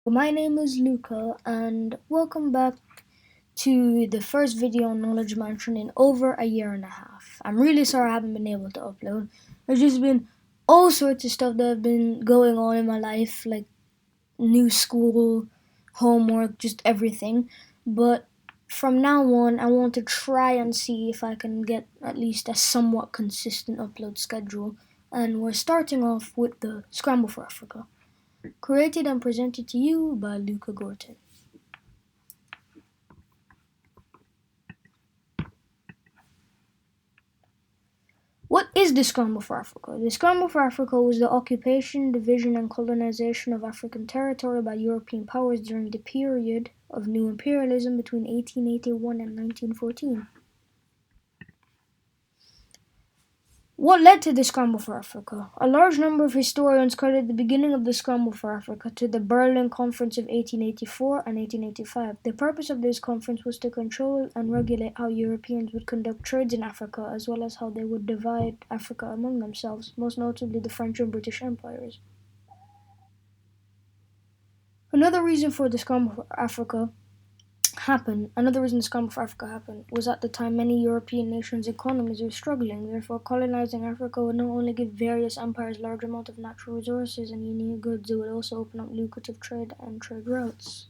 My name is Luca, and welcome back to the first video on Knowledge Mansion in over a year and a half. I'm really sorry I haven't been able to upload. There's just been all sorts of stuff that have been going on in my life, like new school, homework, just everything. But from now on, I want to try and see if I can get at least a somewhat consistent upload schedule. And we're starting off with the Scramble for Africa, created and presented to you by Luca Gorton. What is the Scramble for Africa? The Scramble for Africa was the occupation, division, and colonization of African territory by European powers during the period of new imperialism between 1881 and 1914. What led to the Scramble for Africa? A large number of historians credit the beginning of the Scramble for Africa to the Berlin Conference of 1884 and 1885. The purpose of this conference was to control and regulate how Europeans would conduct trades in Africa, as well as how they would divide Africa among themselves, most notably the French and British empires. Another reason the Scramble for Africa happened was at the time many European nations' economies were struggling. Therefore, colonizing Africa would not only give various empires large amounts of natural resources and unique goods, it would also open up lucrative trade and trade routes.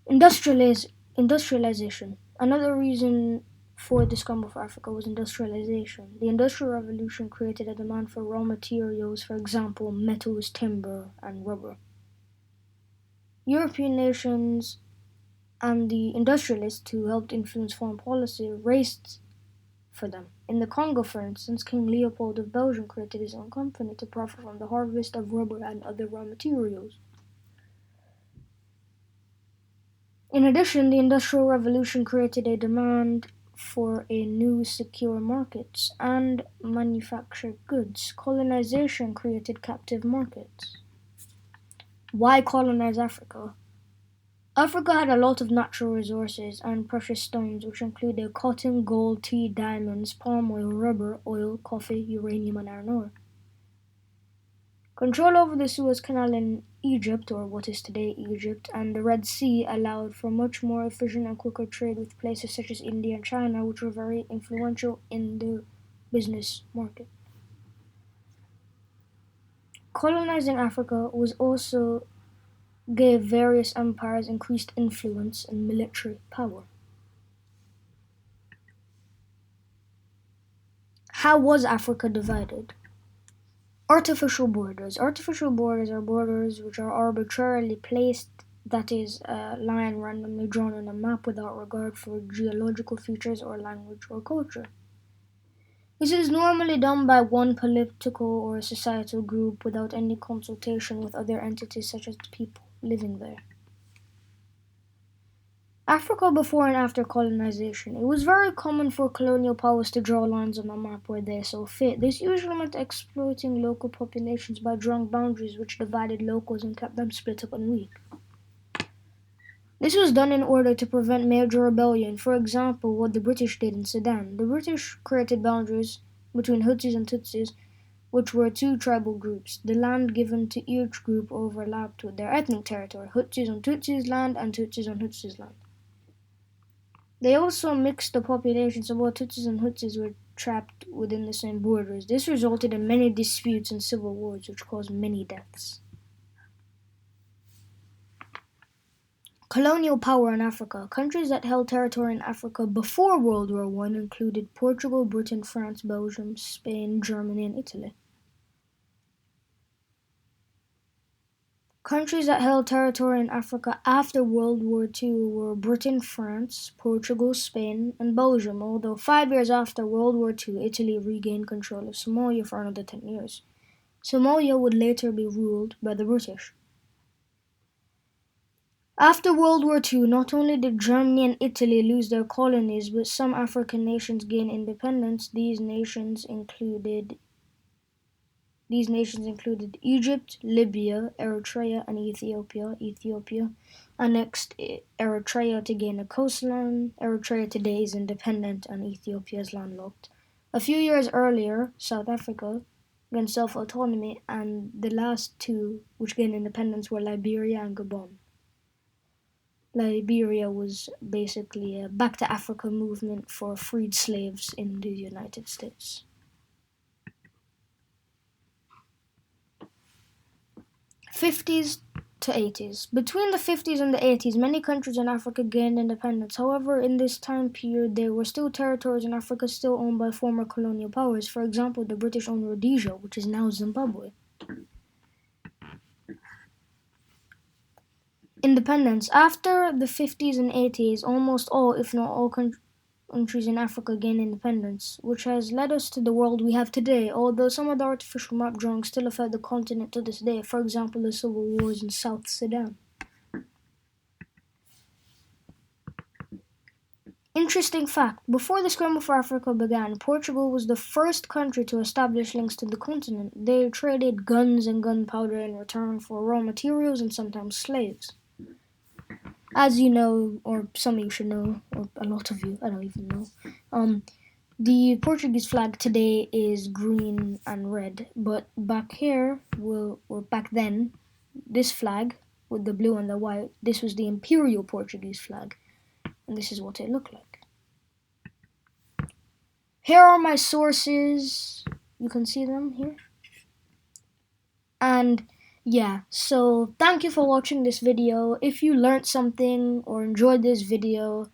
Industrialization. Another reason for the Scramble for Africa was industrialization. The Industrial Revolution created a demand for raw materials, for example, metals, timber, and rubber. European nations and the industrialists who helped influence foreign policy raced for them. In the Congo, for instance, King Leopold of Belgium created his own company to profit from the harvest of rubber and other raw materials. In addition, the Industrial Revolution created a demand for a new secure markets and manufactured goods. Colonization created captive markets. Why colonize Africa? Africa had a lot of natural resources and precious stones, which included cotton, gold, tea, diamonds, palm oil, rubber, oil, coffee, uranium, and iron ore. Control over the Suez Canal in Egypt, or what is today Egypt, and the Red Sea allowed for much more efficient and quicker trade with places such as India and China, which were very influential in the business market. Colonizing Africa was also gave various empires increased influence and military power. How was Africa divided? Artificial borders. Artificial borders are borders which are arbitrarily placed, that is, a line randomly drawn on a map without regard for geological features or language or culture. This is normally done by one political or societal group without any consultation with other entities such as the people living there. Africa before and after colonization. It was very common for colonial powers to draw lines on a map where they saw fit. This usually meant exploiting local populations by drawing boundaries which divided locals and kept them split up and weak. This was done in order to prevent major rebellion, for example, what the British did in Sudan. The British created boundaries between Hutus and Tutsis, which were two tribal groups. The land given to each group overlapped with their ethnic territory, Hutus on Tutsis' land and Tutsis on Hutus' land. They also mixed the populations, so both Tutsis and Hutsis were trapped within the same borders. This resulted in many disputes and civil wars, which caused many deaths. Colonial power in Africa. Countries that held territory in Africa before World War I included Portugal, Britain, France, Belgium, Spain, Germany, and Italy. Countries that held territory in Africa after World War II were Britain, France, Portugal, Spain, and Belgium, although 5 years after World War II, Italy regained control of Somalia for another 10 years. Somalia would later be ruled by the British. After World War II, not only did Germany and Italy lose their colonies, but some African nations gained independence. These nations included Egypt, Libya, Eritrea, and Ethiopia. Ethiopia annexed Eritrea to gain a coastline. Eritrea today is independent and Ethiopia is landlocked. A few years earlier, South Africa gained self-autonomy, and the last two which gained independence were Liberia and Gabon. Liberia was basically a Back to Africa movement for freed slaves in the United States. '50s to '80s. Between the '50s and the '80s, many countries in Africa gained independence. However, in this time period, there were still territories in Africa still owned by former colonial powers. For example, the British owned Rhodesia, which is now Zimbabwe. Independence. After the '50s and '80s, almost all, if not all, countries in Africa gained independence, which has led us to the world we have today, although some of the artificial map drawings still affect the continent to this day, for example, the civil wars in South Sudan. Interesting fact, before the Scramble for Africa began, Portugal was the first country to establish links to the continent. They traded guns and gunpowder in return for raw materials and sometimes slaves. As you know, or some of you should know, or a lot of you, I don't even know, the Portuguese flag today is green and red, but back here, or back then, this flag with the blue and the white, this was the imperial Portuguese flag, and this is what it looked like. Here are my sources. You can see them here. And yeah, so thank you for watching this video. If you learned something or enjoyed this video,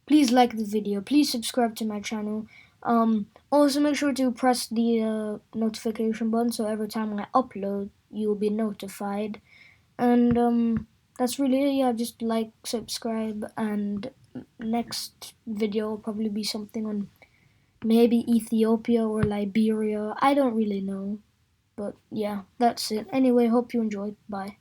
please like the video. Please subscribe to my channel. Also make sure to press the notification button so every time I upload, you'll be notified. And that's really it. Yeah, just like, subscribe, and next video will probably be something on maybe Ethiopia or Liberia. I don't really know. But yeah, that's it. Anyway, hope you enjoyed. Bye.